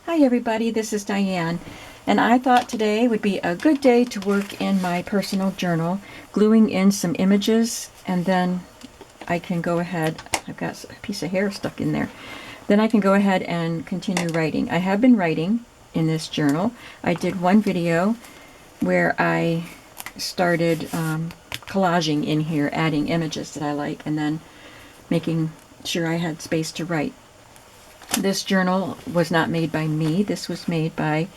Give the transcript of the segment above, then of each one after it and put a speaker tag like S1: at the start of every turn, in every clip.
S1: Hi everybody, this is Diane, and I thought today would be a good day to work in my personal journal, gluing in some images, and then I can go ahead, I've got a piece of hair stuck in there, then I can go ahead and continue writing. I have been writing in this journal. I did one video where I started collaging in here, adding images that I like, and then making sure I had space to write. This journal was not made by me. This was made by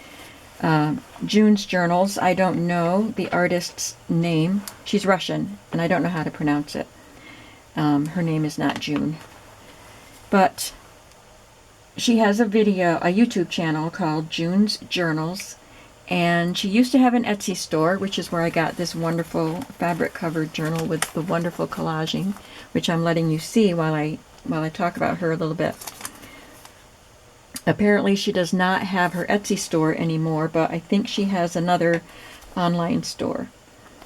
S1: June's Journals. I don't know the artist's name. She's Russian, and I don't know how to pronounce it. Her name is not June. But she has a YouTube channel called June's Journals, and she used to have an Etsy store, which is where I got this wonderful fabric-covered journal with the wonderful collaging, which I'm letting you see while I talk about her a little bit. Apparently she does not have her Etsy store anymore, but I think she has another online store.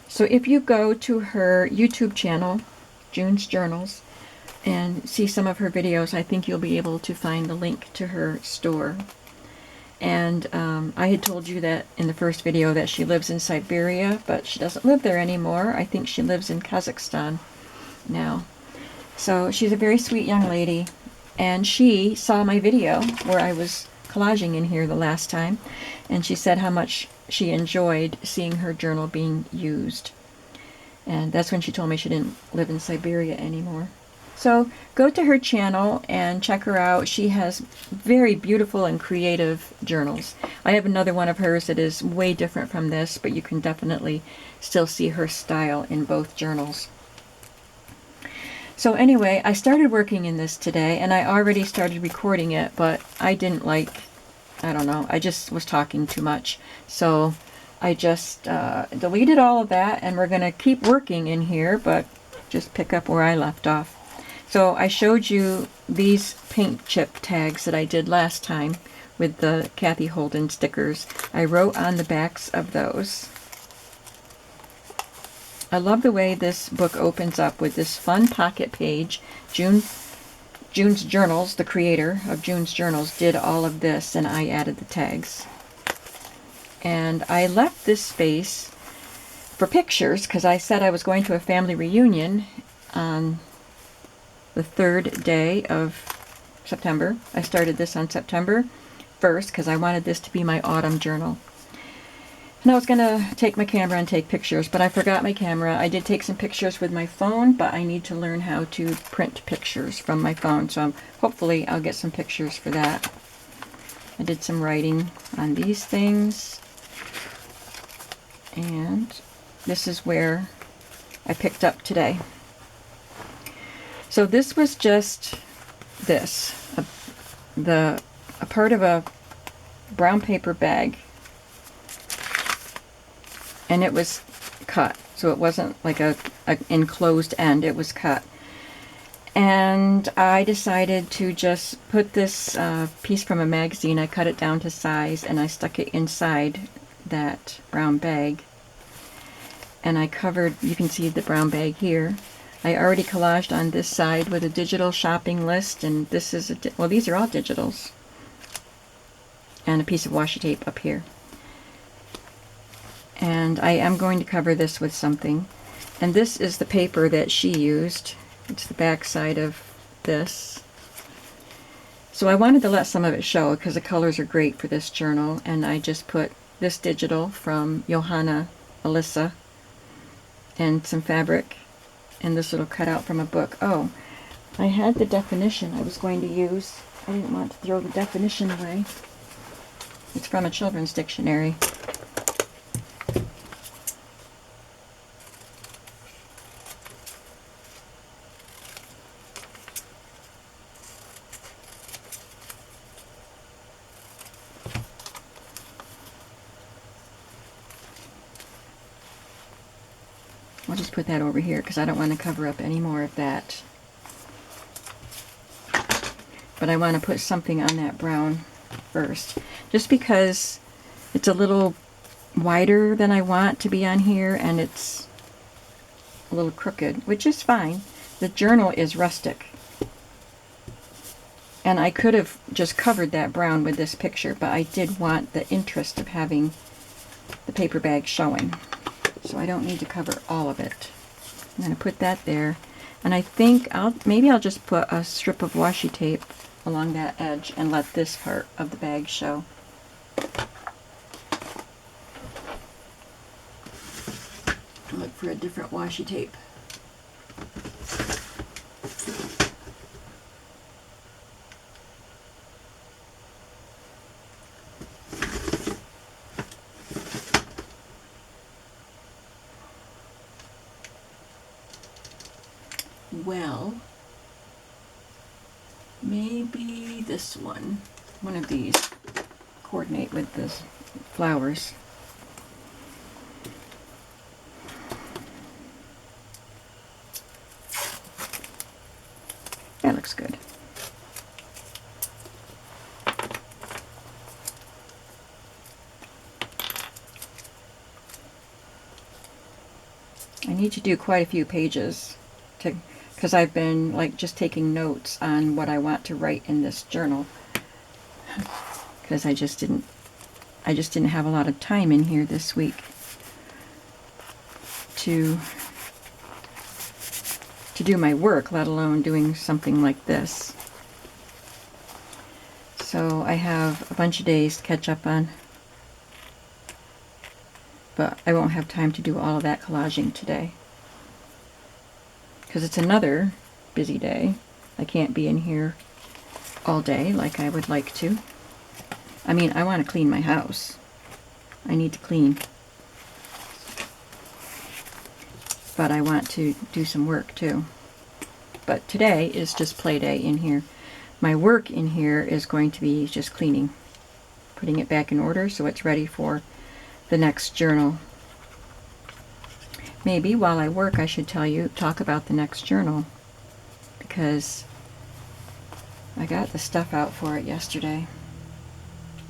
S1: So if you go to her YouTube channel, June's Journals, and see some of her videos, I think you'll be able to find the link to her store. And I had told you that in the first video that she lives in Siberia, but she doesn't live there anymore. I think she lives in Kazakhstan now. So she's a very sweet young lady. And she saw my video where I was collaging in here the last time, and she said how much she enjoyed seeing her journal being used. And that's when she told me she didn't live in Siberia anymore. So go to her channel and check her out. She has very beautiful and creative journals. I have another one of hers that is way different from this, but you can definitely still see her style in both journals. So anyway, I started working in this today, and I already started recording it, but I didn't I don't know, I just was talking too much. So I just deleted all of that, and we're going to keep working in here, but just pick up where I left off. So I showed you these paint chip tags that I did last time with the Kathy Holden stickers. I wrote on the backs of those. I love the way this book opens up with this fun pocket page. June's Journals, the creator of June's Journals, did all of this, and I added the tags. And I left this space for pictures because I said I was going to a family reunion on the 3rd day of September. I started this on September 1st because I wanted this to be my autumn journal. And I was going to take my camera and take pictures, but I forgot my camera. I did take some pictures with my phone, but I need to learn how to print pictures from my phone, so hopefully I'll get some pictures for that. I did some writing on these things, and this is where I picked up today. So this was just this, a part of a brown paper bag. And it was cut, so it wasn't like a enclosed end, it was cut. And I decided to just put this piece from a magazine, I cut it down to size, and I stuck it inside that brown bag. And I covered, you can see the brown bag here. I already collaged on this side with a digital shopping list, and this is, well, these are all digitals. And a piece of washi tape up here. And I am going to cover this with something. And this is the paper that she used. It's the back side of this. So I wanted to let some of it show because the colors are great for this journal. And I just put this digital from Johanna Alyssa and some fabric and this little cutout from a book. Oh, I had the definition I was going to use. I didn't want to throw the definition away. It's from a children's dictionary. I'll just put that over here because I don't want to cover up any more of that. But I want to put something on that brown first. Just because it's a little wider than I want to be on here, and it's a little crooked, which is fine. The journal is rustic. And I could have just covered that brown with this picture, but I did want the interest of having the paper bag showing. So I don't need to cover all of it. I'm going to put that there. And I think maybe I'll just put a strip of washi tape along that edge and let this part of the bag show. Look for a different washi tape. Well, maybe this one of these, coordinate with the flowers. That looks good. I need to do quite a few pages because I've been like just taking notes on what I want to write in this journal, because I just didn't have a lot of time in here this week to do my work, let alone doing something like this. So I have a bunch of days to catch up on, but I won't have time to do all of that collaging today because it's another busy day. I can't be in here all day like I would like to. I mean, I want to clean my house. I need to clean. But I want to do some work too. But today is just play day in here. My work in here is going to be just cleaning, putting it back in order so it's ready for the next journal. Maybe while I work I should talk about the next journal, because I got the stuff out for it yesterday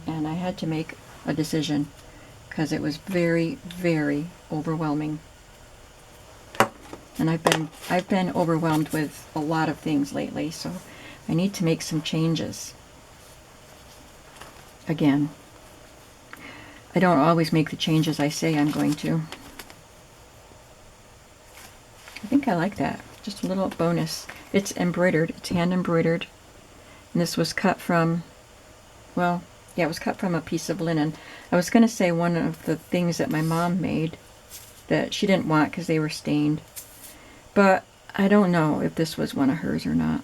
S1: and I had to make a decision because it was very, very overwhelming. And I've been overwhelmed with a lot of things lately, so I need to make some changes. Again, I don't always make the changes I say I'm going to. I think I like that. Just a little bonus. It's embroidered. It's hand embroidered. And this was cut from, well, yeah, it was cut from a piece of linen. I was going to say one of the things that my mom made that she didn't want because they were stained. But I don't know if this was one of hers or not.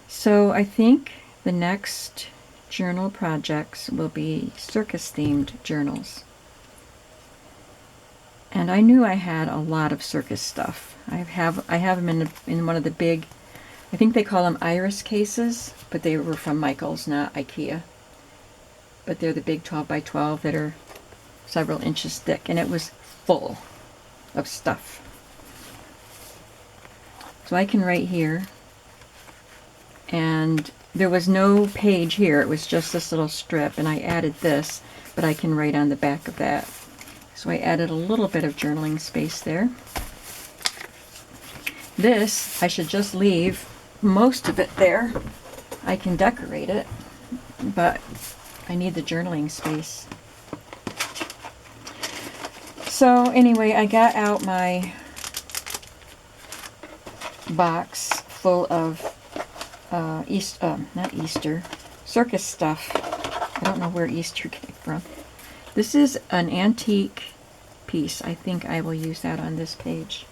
S1: So I think the next journal projects will be circus-themed journals. And I knew I had a lot of circus stuff. I have them in one of the big, I think they call them iris cases, but they were from Michael's, not IKEA. But they're the big 12 by 12 that are several inches thick, and it was full of stuff. So I can write here, and there was no page here, it was just this little strip, and I added this, but I can write on the back of that. So I added a little bit of journaling space there. This, I should just leave most of it there. I can decorate it, but I need the journaling space. So anyway, I got out my box full of circus stuff. I don't know where Easter came from. This is an antique piece. I think I will use that on this page.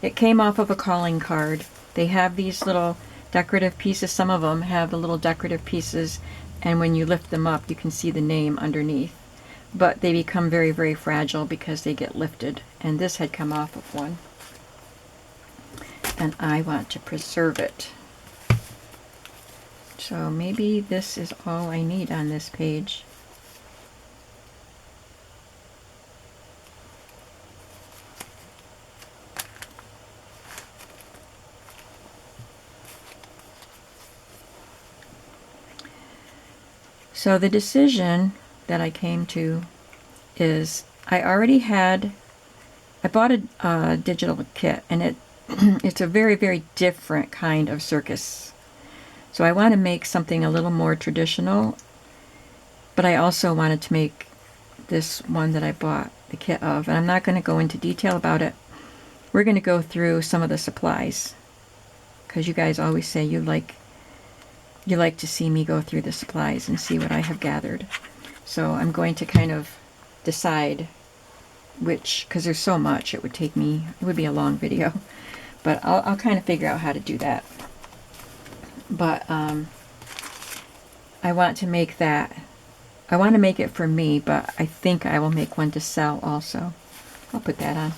S1: It came off of a calling card. They have these little decorative pieces. Some of them have the little decorative pieces, and when you lift them up you can see the name underneath. But they become very, very fragile because they get lifted, and this had come off of one. And I want to preserve it. So maybe this is all I need on this page. So the decision that I came to is I already had I bought a digital kit, and it's a very, very different kind of circus. So I want to make something a little more traditional, but I also wanted to make this one that I bought the kit of, and I'm not going to go into detail about it. We're going to go through some of the supplies, because you guys always say you like to see me go through the supplies and see what I have gathered. So I'm going to kind of decide which, because there's so much, it would be a long video, but I'll kind of figure out how to do that. But I want to make that. I want to make it for me, but I think I will make one to sell also. I'll put that on.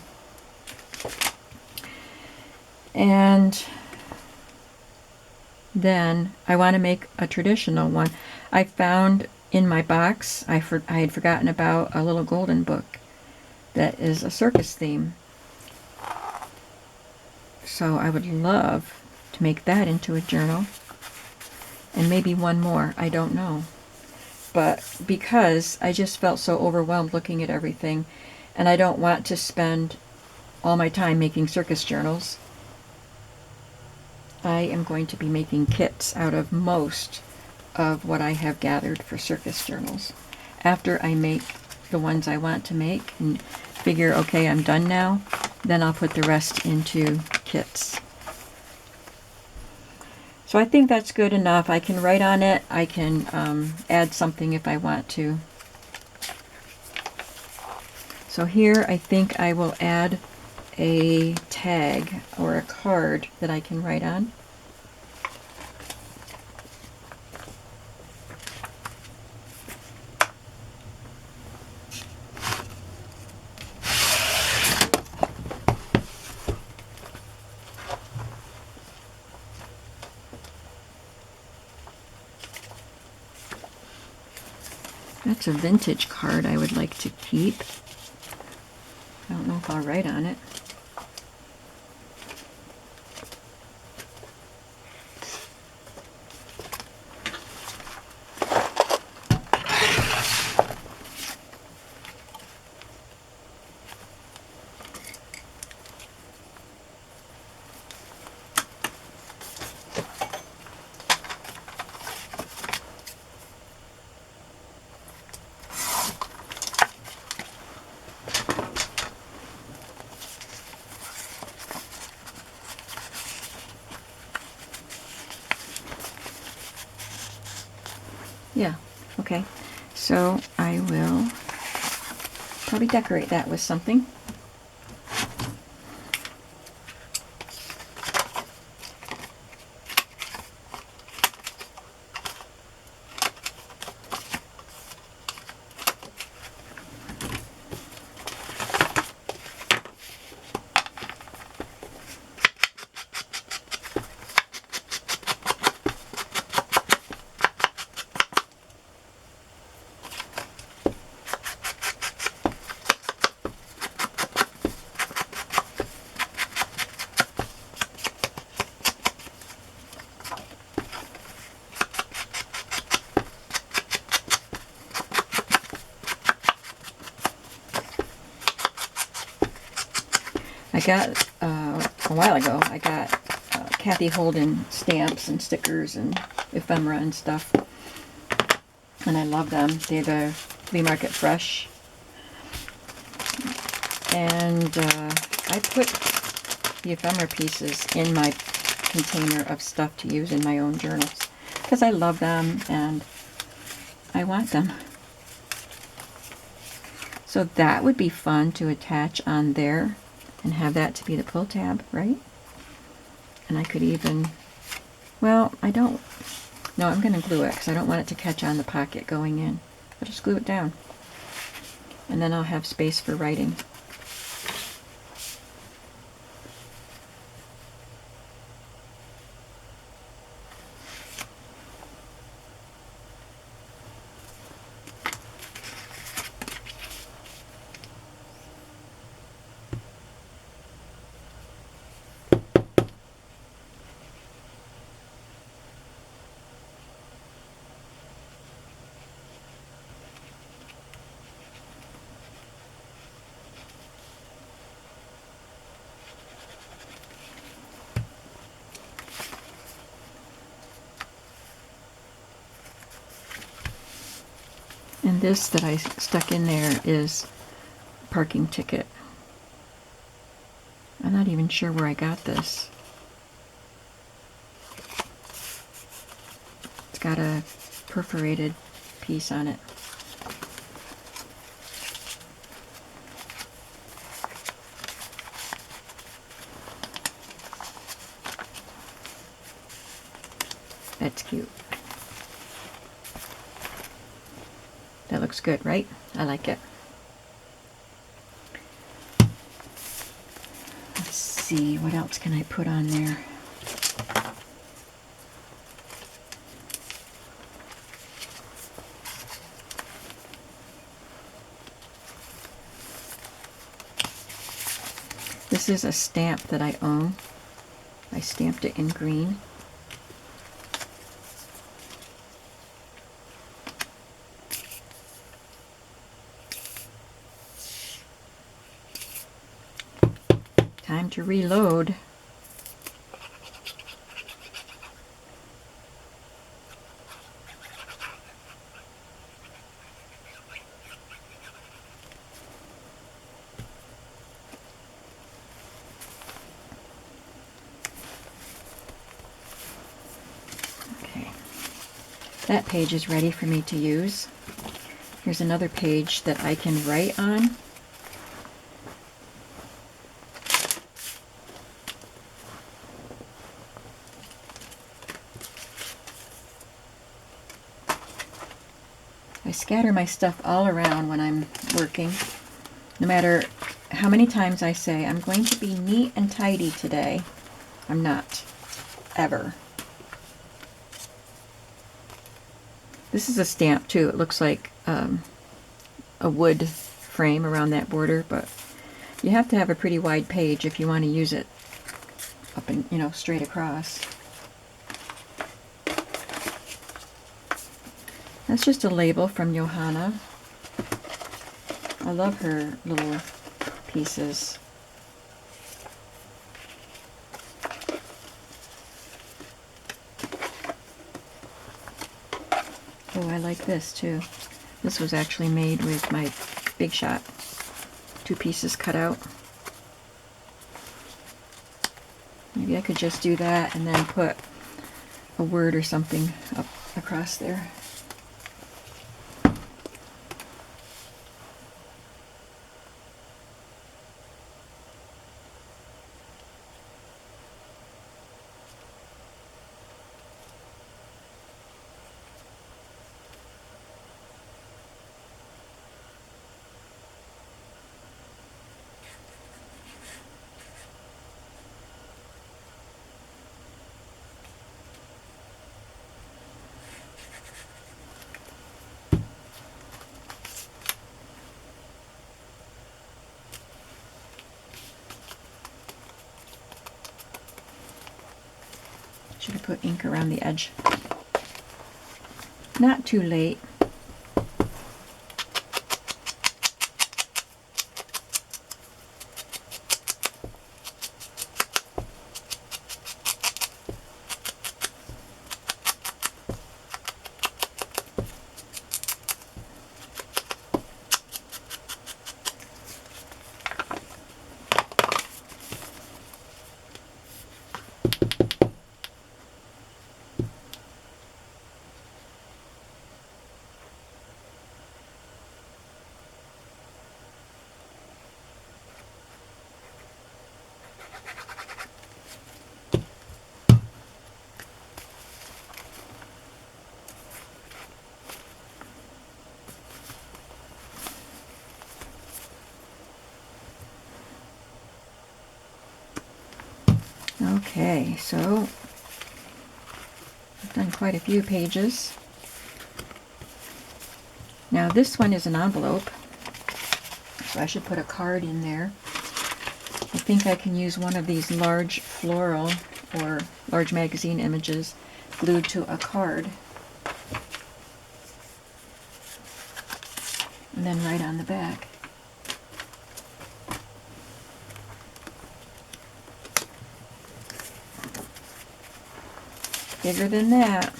S1: And then I want to make a traditional one. I found in my box, I had forgotten about a little golden book that is a circus theme. So I would love to make that into a journal. And maybe one more, I don't know. But because I just felt so overwhelmed looking at everything, and I don't want to spend all my time making circus journals, I am going to be making kits out of most of what I have gathered for circus journals. After I make the ones I want to make and figure, okay, I'm done now, then I'll put the rest into kits. So I think that's good enough. I can write on it. I can add something if I want to. So here I think I will add a tag or a card that I can write on. That's a vintage card I would like to keep. I don't know if I'll write on it. Yeah, okay. So I will probably decorate that with something. I got, a while ago, I got Kathy Holden stamps and stickers and ephemera and stuff. And I love them. They're the Flea Market Fresh. And I put the ephemera pieces in my container of stuff to use in my own journals, because I love them and I want them. So that would be fun to attach on there and have that to be the pull tab, right? And I could even, well, I don't, no, I'm going to glue it because I don't want it to catch on the pocket going in. I'll just glue it down. And then I'll have space for writing. And this that I stuck in there is parking ticket. I'm not even sure where I got this. It's got a perforated piece on it. That's cute. That looks good, right? I like it. Let's see, what else can I put on there? This is a stamp that I own. I stamped it in green. Time to reload. Okay, that page is ready for me to use. Here's another page that I can write on. I scatter my stuff all around when I'm working. No matter how many times I say, I'm going to be neat and tidy today, I'm not. Ever. This is a stamp too. It looks like a wood frame around that border, but you have to have a pretty wide page if you want to use it up and, you know, straight across. That's just a label from Johanna. I love her little pieces. Oh, I like this too. This was actually made with my Big Shot. 2 pieces cut out. Maybe I could just do that and then put a word or something up across there. Should have put ink around the edge. Not too late. Okay, so I've done quite a few pages. Now this one is an envelope, so I should put a card in there. I think I can use one of these large floral or large magazine images glued to a card. And then write on the back. Bigger than that.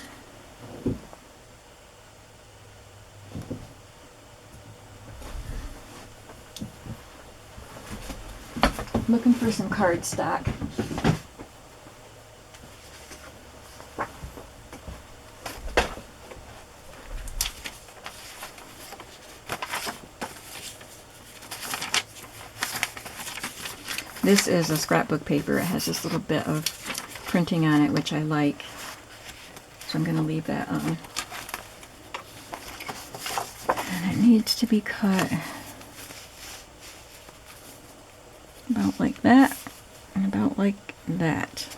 S1: Looking for some cardstock. This is a scrapbook paper. It has this little bit of printing on it, which I like. So I'm going to leave that on. And it needs to be cut about like that and about like that.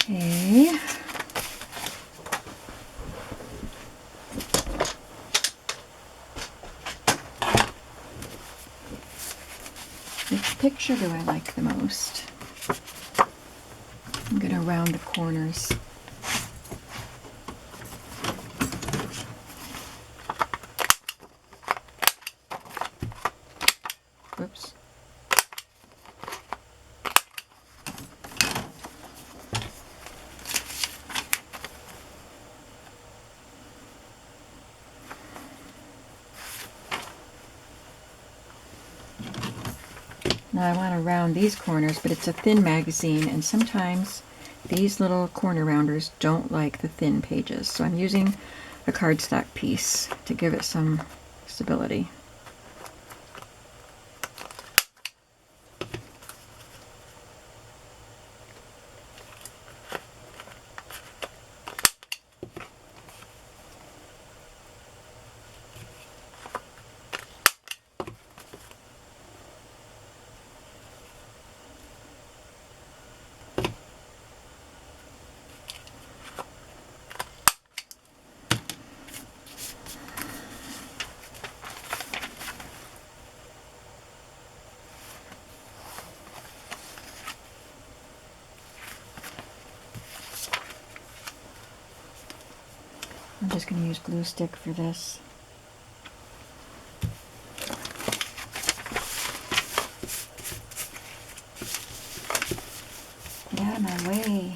S1: Okay. Which picture do I like the most? I'm going to round the corners. Whoops. Now I want to round these corners, but it's a thin magazine, and sometimes these little corner rounders don't like the thin pages. So I'm using a cardstock piece to give it some stability. I'm just going to use glue stick for this. Get out of my way.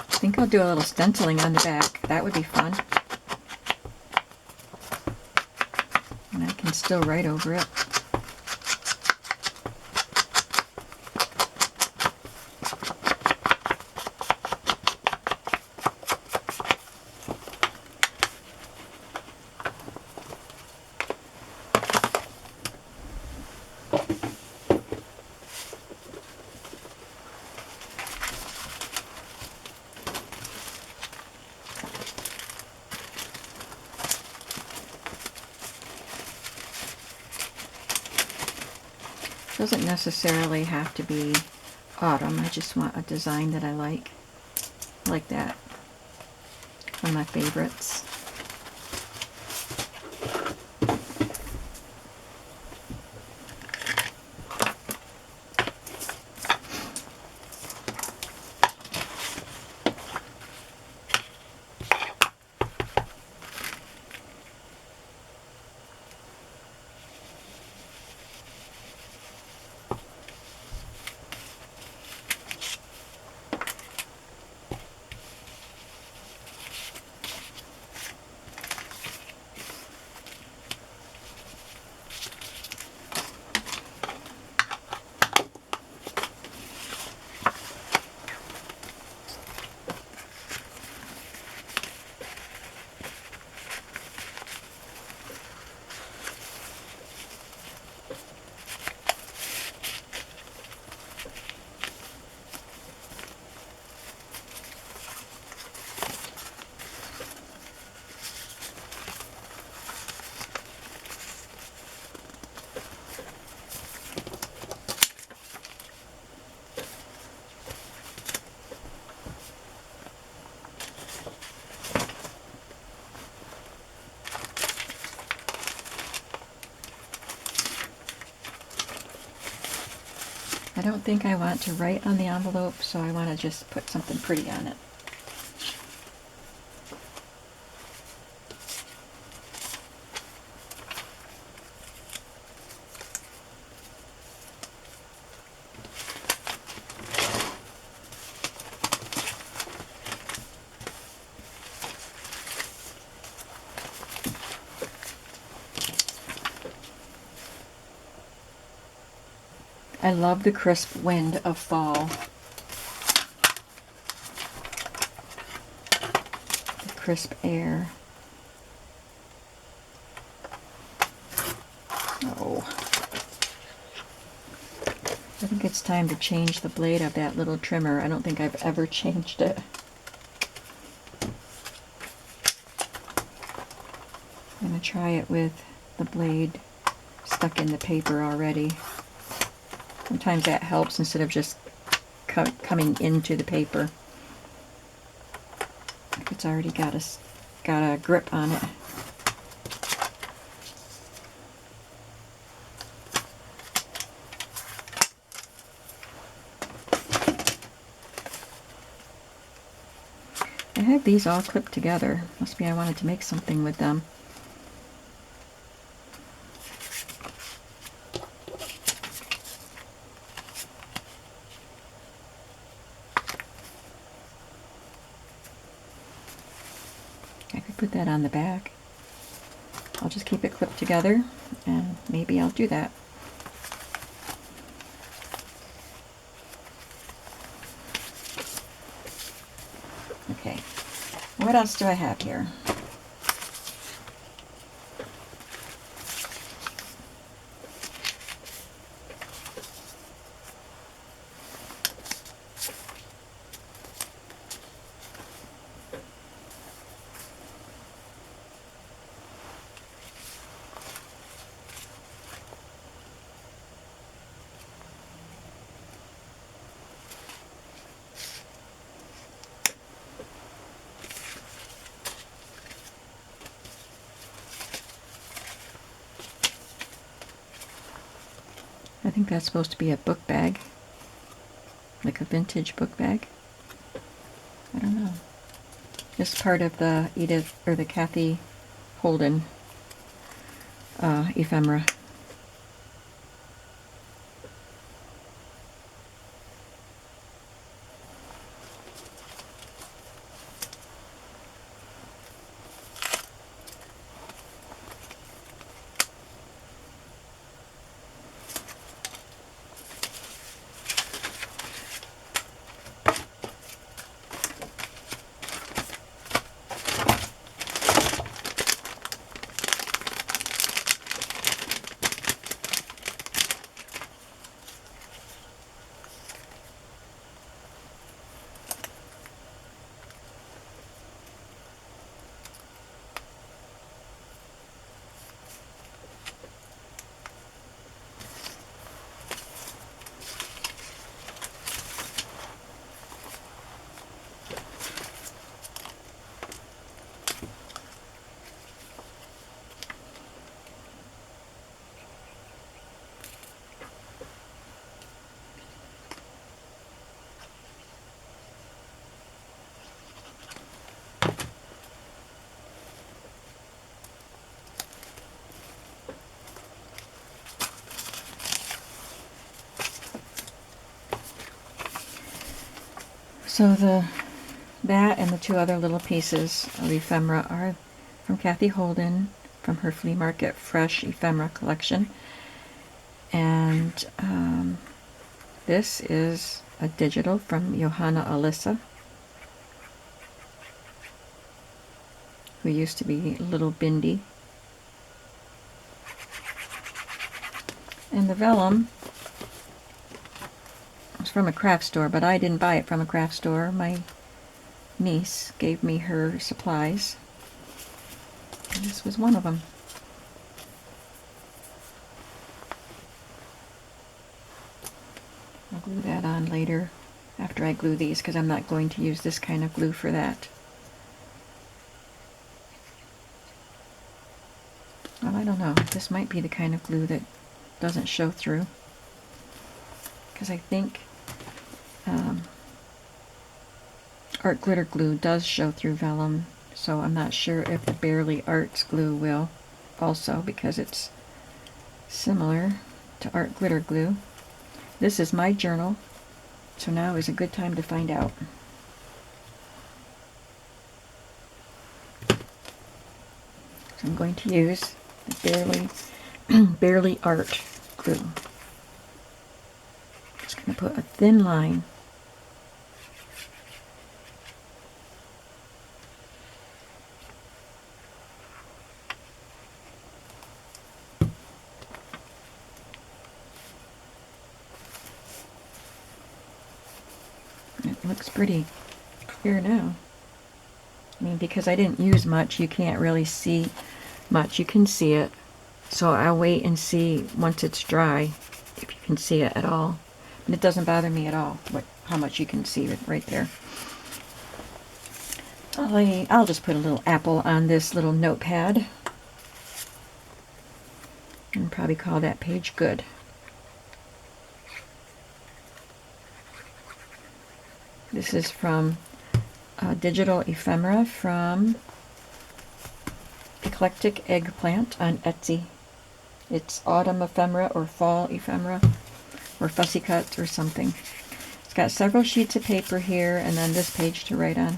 S1: I think I'll do a little stenciling on the back. That would be fun. And I can still write over it. Doesn't necessarily have to be autumn. I just want a design that I like that. One of my favorites. don't think I want to write on the envelope, so I want to just put something pretty on it. I love the crisp wind of fall. The crisp air. Oh. I think it's time to change the blade of that little trimmer. I don't think I've ever changed it. I'm going to try it with the blade stuck in the paper already. Sometimes that helps instead of just coming into the paper. Like it's already got a grip on it. I have these all clipped together. Must be I wanted to make something with them. I could put that on the back. I'll just keep it clipped together and maybe I'll do that. Okay, what else do I have here? I think that's supposed to be a book bag, like a vintage book bag. I don't know. It's part of the Edith or the Kathy Holden ephemera. So that and the two other little pieces of ephemera are from Kathy Holden from her flea market fresh ephemera collection. And this is a digital from Johanna Alyssa, who used to be Little Bindi. And the vellum was from a craft store, but I didn't buy it from a craft store. My niece gave me her supplies, and this was one of them. I'll glue that on later after I glue these, because I'm not going to use this kind of glue for that. Well, I don't know. This might be the kind of glue that doesn't show through. because I think art glitter glue does show through vellum, so I'm not sure if the Barely Arts glue will also, because it's similar to art glitter glue. This is my journal, so now is a good time to find out. So I'm going to use the Barely Art glue. Just going to put a thin line . It looks pretty clear now. I mean, because I didn't use much, you can't really see much. You can see it, so I'll wait and see once it's dry if you can see it at all. And it doesn't bother me at all how much you can see it right there. I'll just put a little apple on this little notepad and probably call that page good. This is from Digital Ephemera from Eclectic Eggplant on Etsy. It's autumn ephemera or fall ephemera or fussy cut or something. It's got several sheets of paper here and then this page to write on.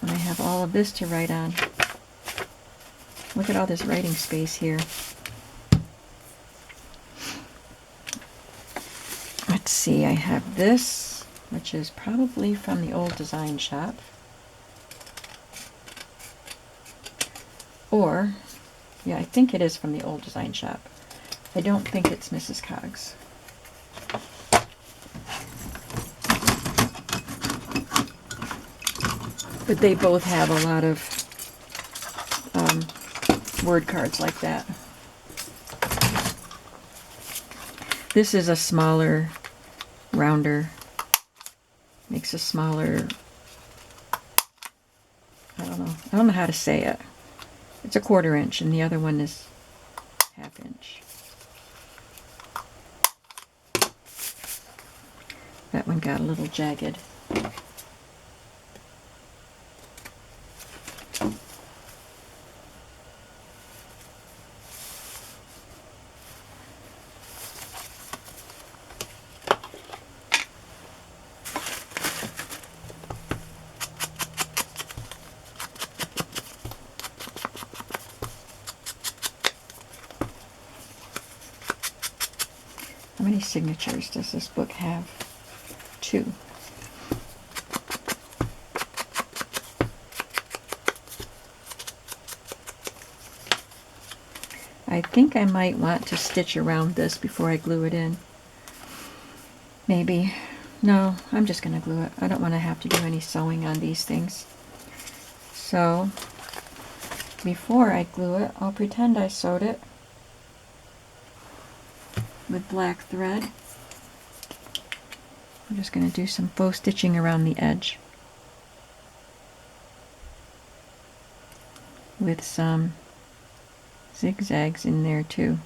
S1: And I have all of this to write on. Look at all this writing space here. Let's see, I have this, which is probably from the old design shop. Or, yeah, I think it is from the old design shop. I don't think it's Mrs. Coggs. But they both have a lot of word cards like that. This is a smaller, rounder, makes a smaller, I don't know how to say it. It's a 1/4 inch and the other one is 1/2 inch. That one got a little jagged. How many signatures does this book have? 2. I think I might want to stitch around this before I glue it in. Maybe. No, I'm just going to glue it. I don't want to have to do any sewing on these things. So, before I glue it, I'll pretend I sewed it with black thread. I'm just going to do some faux stitching around the edge with some zigzags in there too.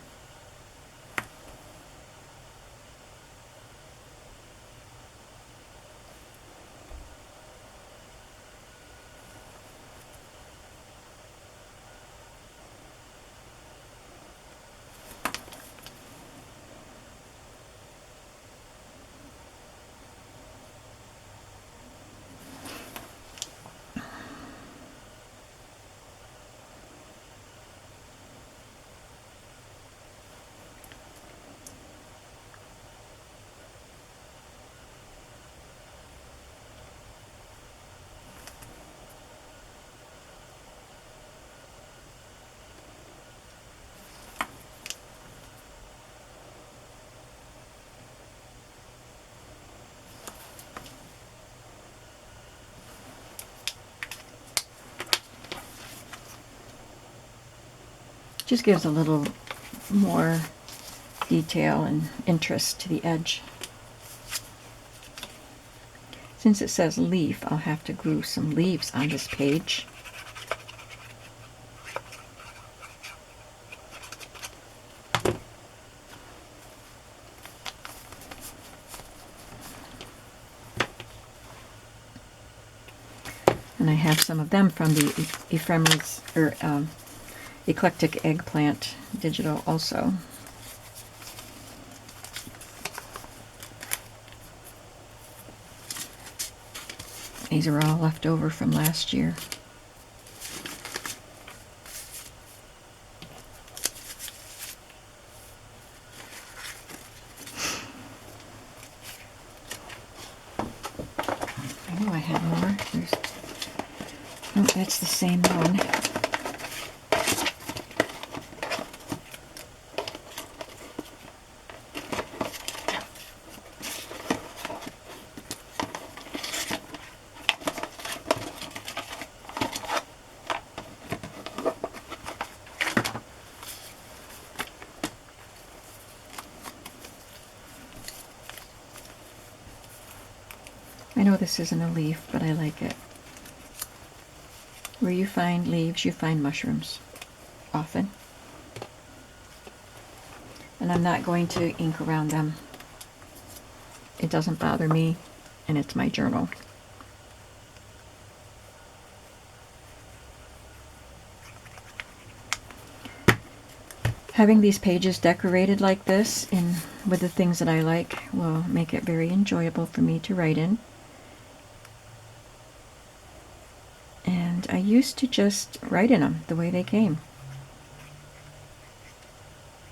S1: Just gives a little more detail and interest to the edge. Since it says leaf, I'll have to glue some leaves on this page. And I have some of them from the ephemeras, or eclectic eggplant digital also. These are all left over from last year. I know I had more. Oh, that's the same one. I know this isn't a leaf, but I like it. Where you find leaves, you find mushrooms, often. And I'm not going to ink around them. It doesn't bother me, and it's my journal. Having these pages decorated like this, with the things that I like, will make it very enjoyable for me to write in. And I used to just write in them the way they came.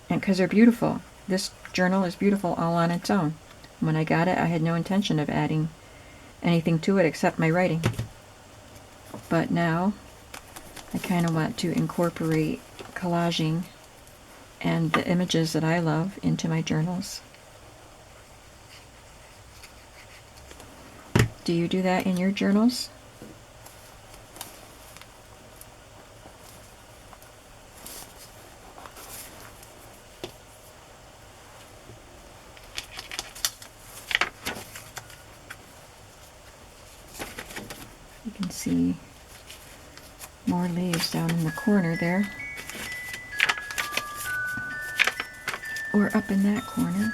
S1: And because they're beautiful. This journal is beautiful all on its own. When I got it, I had no intention of adding anything to it except my writing. But now, I kind of want to incorporate collaging and the images that I love into my journals. Do you do that in your journals? You can see more leaves down in the corner there. Or up in that corner.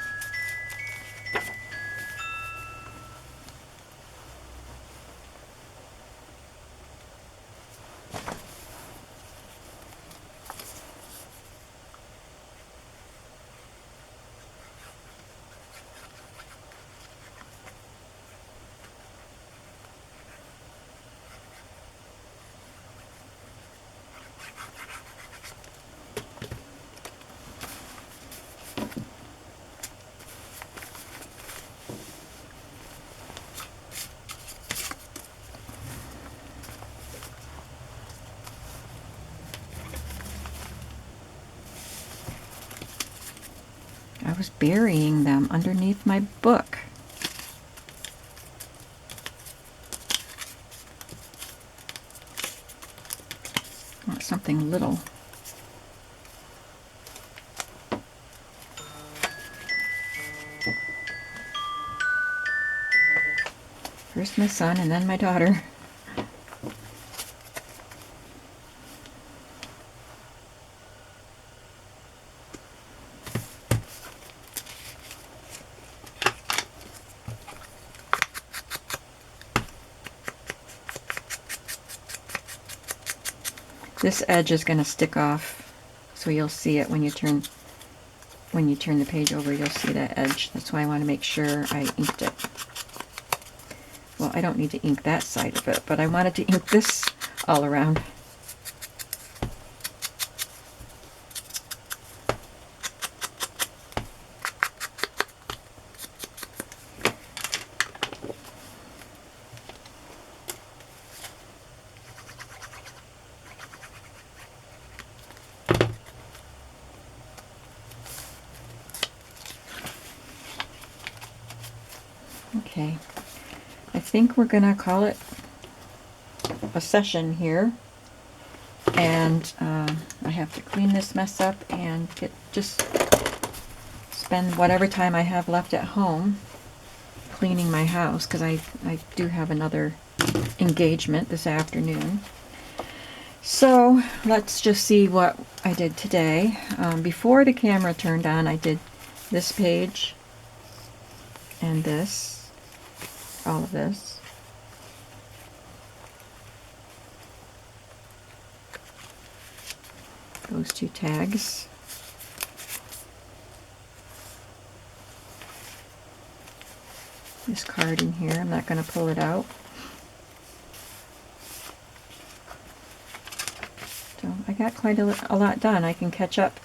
S1: I was burying them underneath my book. I want something little. First my son and then my daughter. This edge is going to stick off, so you'll see it when you turn the page over. You'll see that edge. That's why I want to make sure I inked it. Well, I don't need to ink that side of it, but I wanted to ink this all around. Okay, I think we're gonna call it a session here, and I have to clean this mess up and just spend whatever time I have left at home cleaning my house, because I do have another engagement this afternoon. So let's just see what I did today. Before the camera turned on, I did this page and this, all of this. those two tags. This card in here, I'm not going to pull it out. So I got quite a lot done. I can catch up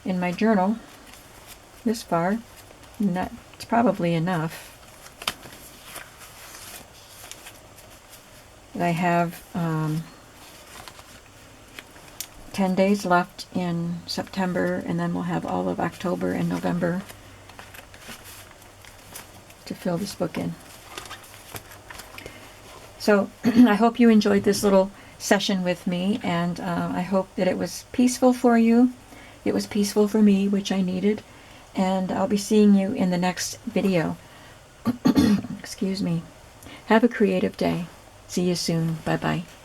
S1: in my journal this far, and that's probably enough. I have 10 days left in September, and then we'll have all of October and November to fill this book in. So I hope you enjoyed this little session with me, and I hope that it was peaceful for you. It was peaceful for me, which I needed, and I'll be seeing you in the next video. Excuse me. Have a creative day. See you soon. Bye-bye.